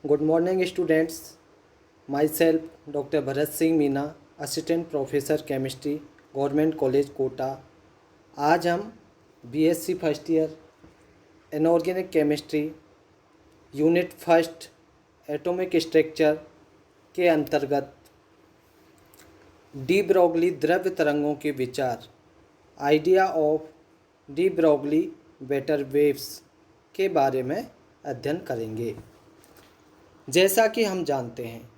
Good morning, students. Myself, Dr. Bharat Singh Meena, assistant professor chemistry, government college Kota. आज हम BSc first year inorganic chemistry unit first atomic structure के अंतर्गत de Broglie द्रव्य तरंगों के विचार idea of de Broglie matter waves के बारे में अध्ययन करेंगे। जैसा कि हम जानते हैं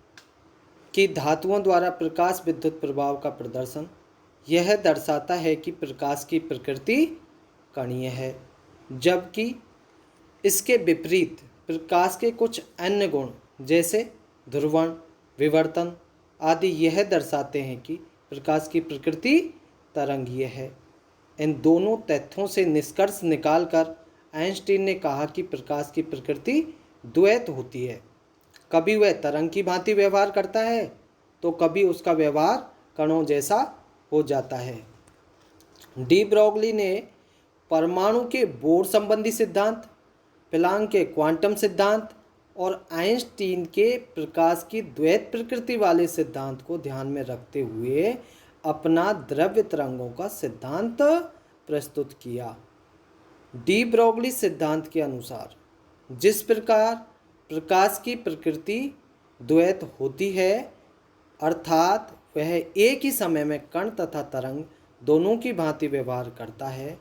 कि धातुओं द्वारा प्रकाश विद्युत प्रभाव का प्रदर्शन यह दर्शाता है कि प्रकाश की प्रकृति कणीय है, जबकि इसके विपरीत प्रकाश के कुछ अन्य गुण जैसे ध्रुवण, विवर्तन आदि यह दर्शाते हैं कि प्रकाश की प्रकृति तरंगीय है। इन दोनों तथ्यों से निष्कर्ष निकालकर आइंस्टीन ने कहा कि प्रकाश की प्रकृति द्वैत होती है। कभी वह तरंग की भांति व्यवहार करता है तो कभी उसका व्यवहार कणों जैसा हो जाता है। डी ब्रोगली ने परमाणु के बोर संबंधी सिद्धांत, प्लांक के क्वांटम सिद्धांत और आइंस्टीन के प्रकाश की द्वैत प्रकृति वाले सिद्धांत को ध्यान में रखते हुए अपना द्रव्य तरंगों का सिद्धांत प्रस्तुत किया। डी ब्रोगली सिद्धांत के अनुसार जिस प्रकार प्रकाश की प्रकृति द्वैत होती है, अर्थात वह एक ही समय में कण तथा तरंग दोनों की भांति व्यवहार करता है,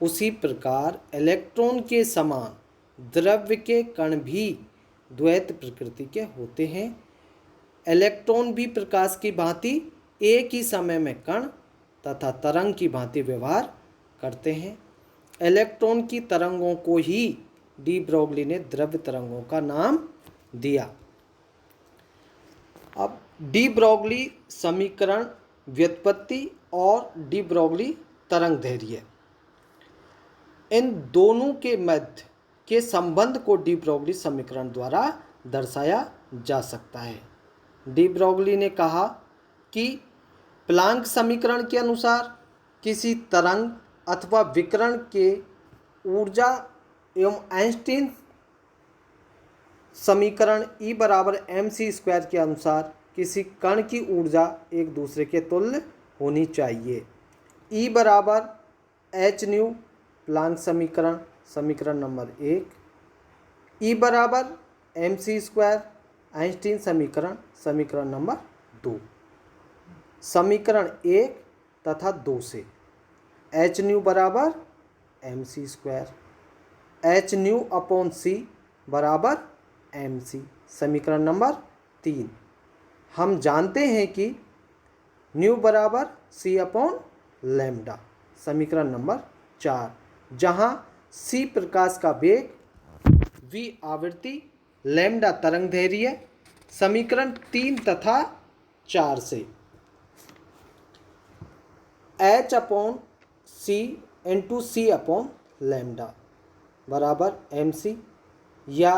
उसी प्रकार इलेक्ट्रॉन के समान द्रव्य के कण भी द्वैत प्रकृति के होते हैं। इलेक्ट्रॉन भी प्रकाश की भांति एक ही समय में कण तथा तरंग की भांति व्यवहार करते हैं। इलेक्ट्रॉन की तरंगों को ही डी ब्रोगली ने द्रव्य तरंगों का नाम दिया। अब डी ब्रोगली समीकरण व्युत्पत्ति और डी ब्रोगली तरंग दैर्घ्य, इन दोनों के मध्य के संबंध को डी ब्रोगली समीकरण द्वारा दर्शाया जा सकता है। डी ब्रोगली ने कहा कि प्लांक समीकरण के अनुसार किसी तरंग अथवा विकिरण के ऊर्जा एवं आइंस्टीन समीकरण E बराबर mc² के अनुसार किसी कण की ऊर्जा एक दूसरे के तुल्य होनी चाहिए। E बराबर h न्यू प्लांक समीकरण समीकरण नंबर 1, E बराबर mc² आइंस्टीन समीकरण समीकरण नंबर 2। समीकरण 1 तथा 2 से h न्यू बराबर mc², h new upon c बराबर mc। समीकरण नंबर 3, हम जानते हैं कि न्यू बराबर c अपॉन लैम्डा। समीकरण नंबर 4, जहाँ c प्रकाश का वेग, v आवृत्ति, लैम्डा तरंग दैर्घ्य। समीकरण 3 तथा 4 से h upon c into c upon lambda बराबर mc या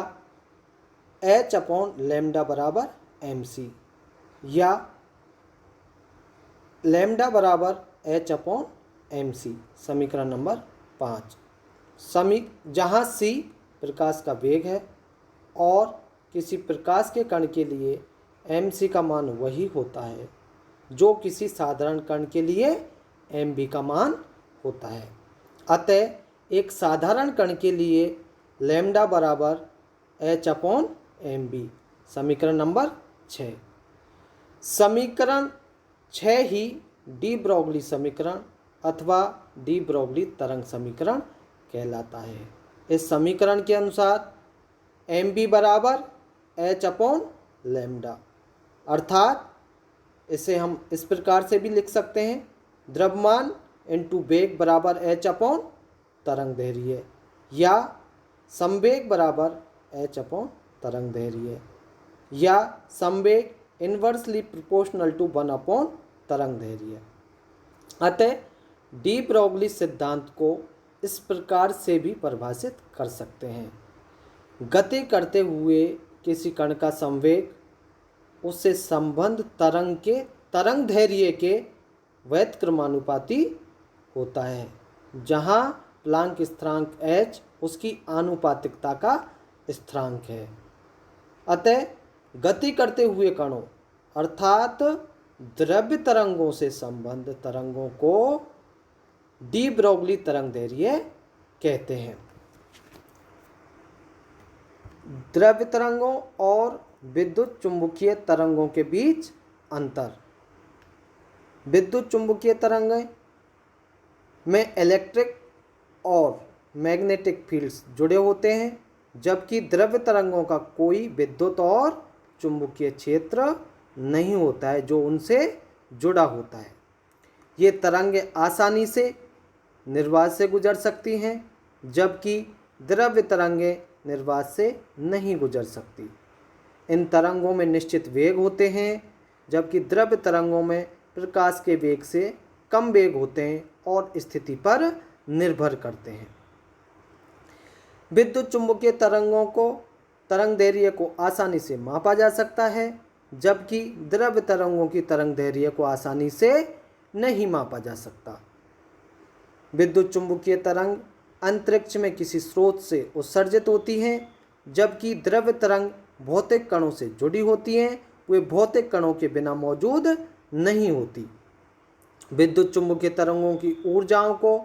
h अपॉन लैम्डा बराबर mc या लैम्डा बराबर h अपॉन mc। समीकरण नंबर 5, जहाँ c प्रकाश का वेग है और किसी प्रकाश के कण के लिए mc का मान वही होता है जो किसी साधारण कण के लिए mb का मान होता है। अतः एक साधारण कण के लिए लैम्डा बराबर h अपॉन mb। समीकरण नंबर 6, समीकरण 6 ही डी ब्रोगली समीकरण अथवा डी ब्रोगली तरंग समीकरण कहलाता है। इस समीकरण के अनुसार mb बराबर h अपॉन लैम्डा, अर्थात इसे हम इस प्रकार से भी लिख सकते हैं, द्रव्यमान इंटू वेग बराबर h अपॉन तरंग दैर्घ्य या संवेग बराबर h अपॉन तरंग दैर्घ्य या संवेग इन्वर्सली प्रोपोर्शनल टू 1 अपॉन तरंग दैर्घ्य। अतः डी ब्रोगली सिद्धांत को इस प्रकार से भी परिभाषित कर सकते हैं, गति करते हुए किसी कण का संवेग उससे संबंध तरंग के तरंग दैर्घ्य के व्युत्क्रमानुपाती होता है, जहाँ प्लांक स्थिरांक h उसकी आनुपातिकता का स्थिरांक है अतः गति करते हुए कणों अर्थात द्रव्य तरंगों से संबद्ध तरंगों को डी ब्रोगली तरंगदैर्घ्य कहते हैं। द्रव्य तरंगों और विद्युत चुंबकीय तरंगों के बीच अंतर। विद्युत चुंबकीय तरंगें में इलेक्ट्रिक और मैग्नेटिक फील्ड्स जुड़े होते हैं, जबकि द्रव्य तरंगों का कोई विद्युत और चुंबकीय क्षेत्र नहीं होता है जो उनसे जुड़ा होता है। ये तरंगें आसानी से निर्वात से गुजर सकती हैं, जबकि द्रव्य तरंगें निर्वात से नहीं गुजर सकती। इन तरंगों में निश्चित वेग होते हैं, जबकि द्रव्य तरंगों में प्रकाश के वेग से कम वेग होते हैं और स्थिति पर निर्भर करते हैं। विद्युत चुंबकीय तरंगों को तरंगदैर्घ्य को आसानी से मापा जा सकता है, जबकि द्रव्य तरंगों की तरंगदैर्घ्य को आसानी से नहीं मापा जा सकता। विद्युत चुंबकीय तरंग अंतरिक्ष में किसी स्रोत से उत्सर्जित होती हैं, जबकि द्रव्य तरंग भौतिक कणों से जुड़ी होती हैं, वे भौतिक कणों के बिना मौजूद नहीं होती। विद्युत चुंबकीय तरंगों की ऊर्जाओं को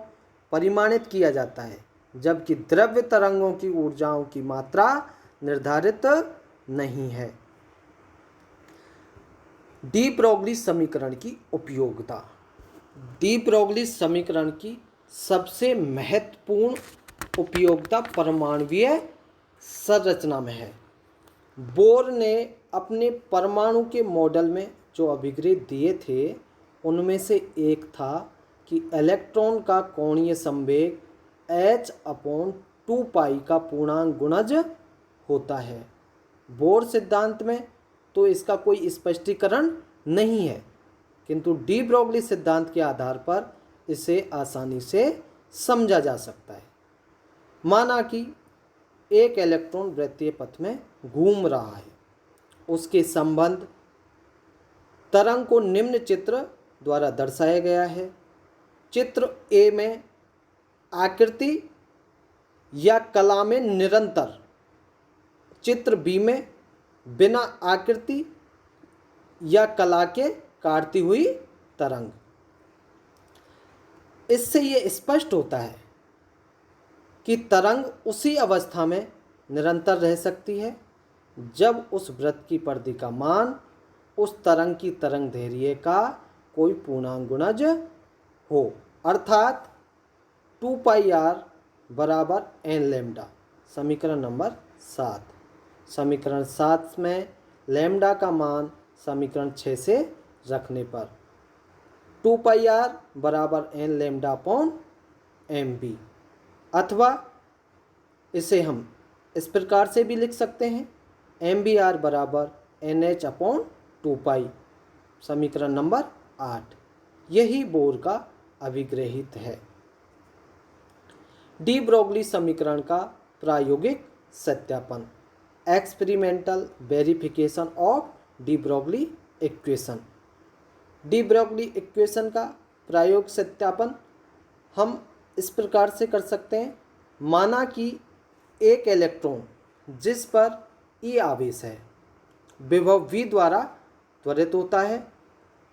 परिमाणित किया जाता है, जबकि द्रव्य तरंगों की ऊर्जाओं की मात्रा निर्धारित नहीं है। डी ब्रोगली समीकरण की उपयोगिता। डी ब्रोगली समीकरण की सबसे महत्वपूर्ण उपयोगिता परमाणुवीय संरचना में है। बोर ने अपने परमाणु के मॉडल में जो अभिग्रह दिए थे, उनमें से एक था कि इलेक्ट्रॉन का कोणीय संवेग h/2π का पूर्णांक गुणज होता है। बोर सिद्धांत में तो इसका कोई स्पष्टीकरण नहीं है, किंतु डी ब्रोगली सिद्धांत के आधार पर इसे आसानी से समझा जा सकता है। माना कि एक इलेक्ट्रॉन वृत्तीय पथ में घूम रहा है। उसके संबंध तरंग को निम्न चित्र द्वारा दर्शाया गया है। चित्र ए में आकृति या कला में निरंतर, चित्र बी में बिना आकृति या कला के काटती हुई तरंग। इससे यह स्पष्ट होता है कि तरंग उसी अवस्था में निरंतर रह सकती है जब उस वृत्त की परिधि का मान उस तरंग की तरंगदैर्घ्य का कोई पूर्णांक गुणज हो, अर्थात 2πr बराबर n लैम्डा। समीकरण नंबर 7। समीकरण 7 में लैम्डा का मान समीकरण 6 से रखने पर 2πr बराबर n लैम्डा अपॉन mb, अथवा इसे हम इस प्रकार से भी लिख सकते हैं mbr बराबर nh अपॉन 2π। समीकरण नंबर 8। यही बोर का अभिग्रहित है। डी ब्रोगली समीकरण का प्रायोगिक सत्यापन। Experimental verification of de Broglie equation. De Broglie equation का प्रायोगिक सत्यापन हम इस प्रकार से कर सकते हैं। माना कि एक इलेक्ट्रॉन जिस पर ई आवेश है विभव v द्वारा त्वरित होता है,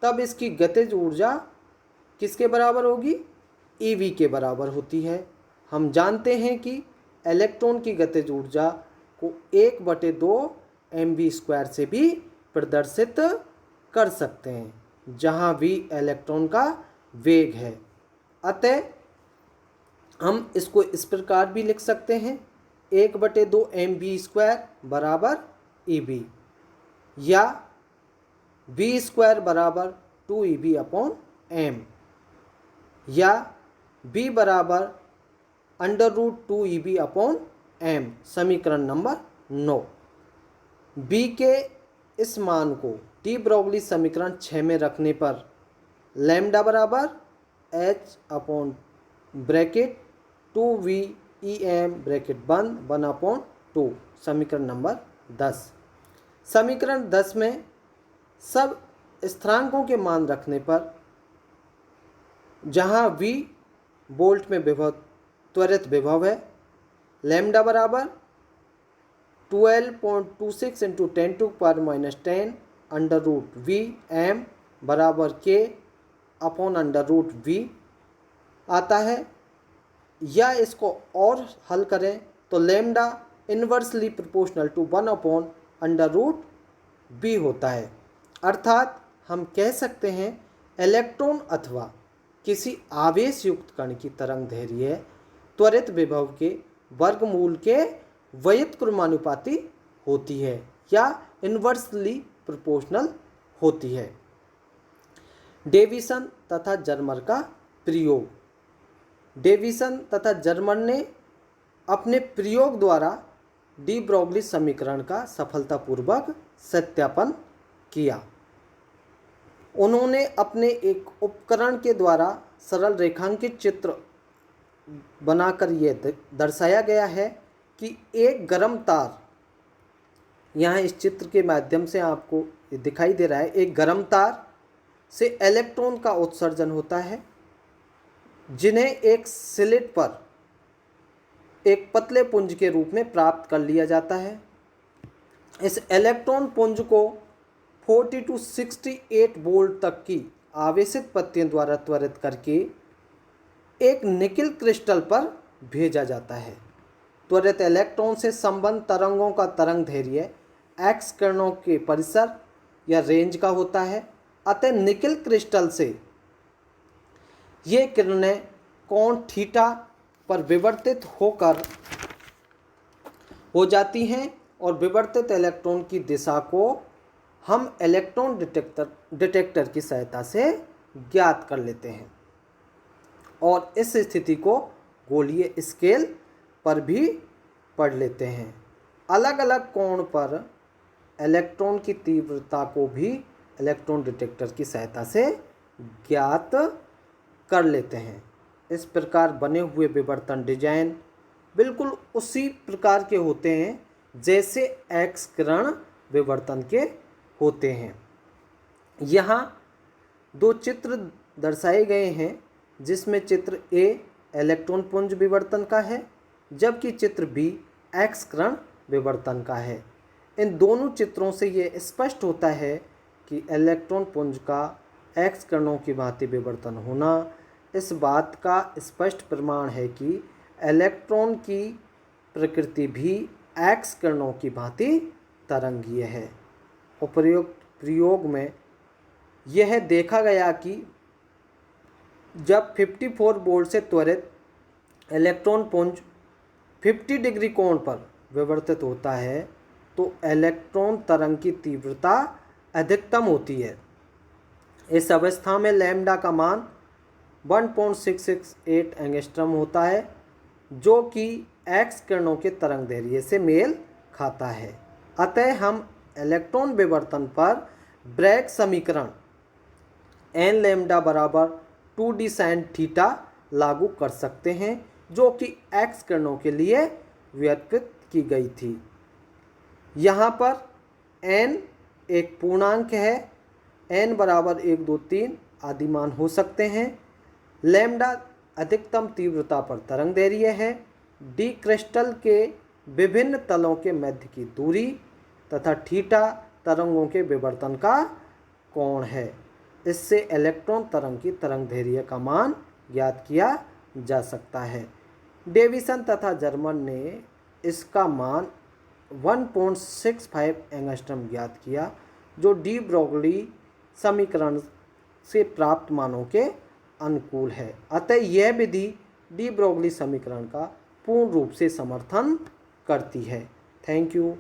तब इसकी गतिज ऊर्जा किसके बराबर होगी? ev के बराबर होती है। हम जानते हैं कि इलेक्ट्रॉन की गतिज ऊर्जा को 1/2 mv² से भी प्रदर्शित कर सकते हैं, जहां v इलेक्ट्रॉन का वेग है। अतः हम इसको इस प्रकार भी लिख सकते हैं 1/2 mv² बराबर ev, या v² बराबर 2ev अपॉन m, या v बराबर √2ev अपॉन m। समीकरण नंबर 9। b के इस मान को डी ब्रोगली समीकरण 6 में रखने पर लैम्डा बराबर h upon bracket 2v(em) bracket बंद 1/2। समीकरण नंबर 10। समीकरण 10 में सब स्थिरांकों के मान रखने पर, जहां v वोल्ट में विभव त्वरित विभव है, लैम्डा बराबर 12.26 इंटू 10⁻⁻10 √v(m) बराबर k अपॉन √v आता है। या इसको और हल करें तो lambda inversely proportional to 1/√b होता है। अर्थात हम कह सकते हैं इलेक्ट्रॉन अथवा किसी आवेश युक्त कण की तरंग दैर्ध्य त्वरित विभव के वर्गमूल के व्युत्क्रमानुपाती होती है या इन्वर्सली प्रोपोर्शनल होती है। डेविसन तथा जर्मर का प्रयोग। डेविसन तथा जर्मर ने अपने प्रयोग द्वारा डी ब्रोगली समीकरण का सफलतापूर्वक सत्यापन किया। उन्होंने अपने एक उपकरण के द्वारा सरल रेखांकित चित्र बनाकर यह दर्शाया गया है कि एक गर्म तार, यहाँ इस चित्र के माध्यम से आपको ये दिखाई दे रहा है, एक गर्म तार से इलेक्ट्रॉन का उत्सर्जन होता है जिन्हें एक स्लिट पर एक पतले पुंज के रूप में प्राप्त कर लिया जाता है। इस इलेक्ट्रॉन पुंज को 40 to 68 वोल्ट तक की आवेशित पत्तियों द्वारा त्वरित करके एक निकिल क्रिस्टल पर भेजा जाता है। त्वरित इलेक्ट्रॉन से संबंध तरंगों का तरंग दैर्ध्य एक्स किरणों के परिसर या रेंज का होता है। अतः निकिल क्रिस्टल से ये किरणें कोण थीटा पर विवर्तित हो जाती हैं और विवर्तित इलेक्ट्रॉन की दिशा को हम इलेक्ट्रॉन डिटेक्टर की सहायता से ज्ञात कर लेते हैं और इस स्थिति को गोलीय स्केल पर भी पढ़ लेते हैं। अलग अलग कोण पर इलेक्ट्रॉन की तीव्रता को भी इलेक्ट्रॉन डिटेक्टर की सहायता से ज्ञात कर लेते हैं। इस प्रकार बने हुए विवर्तन डिजाइन बिल्कुल उसी प्रकार के होते हैं जैसे एक्स किरण विवर्तन के होते हैं। यहाँ दो चित्र दर्शाए गए हैं जिसमें चित्र ए इलेक्ट्रॉन पुंज विवर्तन का है जबकि चित्र बी एक्स किरण विवर्तन का है। इन दोनों चित्रों से ये स्पष्ट होता है कि इलेक्ट्रॉन पुंज का एक्स किरणों की भांति विवर्तन होना इस बात का स्पष्ट प्रमाण है कि इलेक्ट्रॉन की प्रकृति भी एक्स किरणों की भांति तरंगीय है। उपर्युक्त प्रयोग में यह देखा गया कि जब 54 वोल्ट से त्वरित इलेक्ट्रॉन पुंज 50 डिग्री कोण पर विवर्तित होता है तो इलेक्ट्रॉन तरंग की तीव्रता अधिकतम होती है। इस अवस्था में लैम्डा का मान 1.668 एंगस्ट्रम होता है जो कि एक्स किरणों के तरंग दैर्ध्य से मेल खाता है। अतः हम इलेक्ट्रॉन विवर्तन पर ब्रैग समीकरण एन लैम्डा बराबर 2d sin थीटा लागू कर सकते हैं जो कि एक्स किरणों के लिए व्युत्पत्ति की गई थी। यहाँ पर n एक पूर्णांक है, n बराबर 1 2 3 आदि मान हो सकते हैं। लैम्डा अधिकतम तीव्रता पर तरंग दैर्ध्य है। डी क्रिस्टल के विभिन्न तलों के मध्य की दूरी तथा थीटा तरंगों के विवर्तन का कोण है। इससे इलेक्ट्रॉन तरंग की तरंग दैर्ध्य का मान ज्ञात किया जा सकता है। डेविसन तथा जर्मन ने इसका मान 1.65 एंगस्ट्रम ज्ञात किया जो डी ब्रोगली समीकरण से प्राप्त मानों के अनुकूल है। अतः यह विधि डी ब्रोगली समीकरण का पूर्ण रूप से समर्थन करती है। Thank you.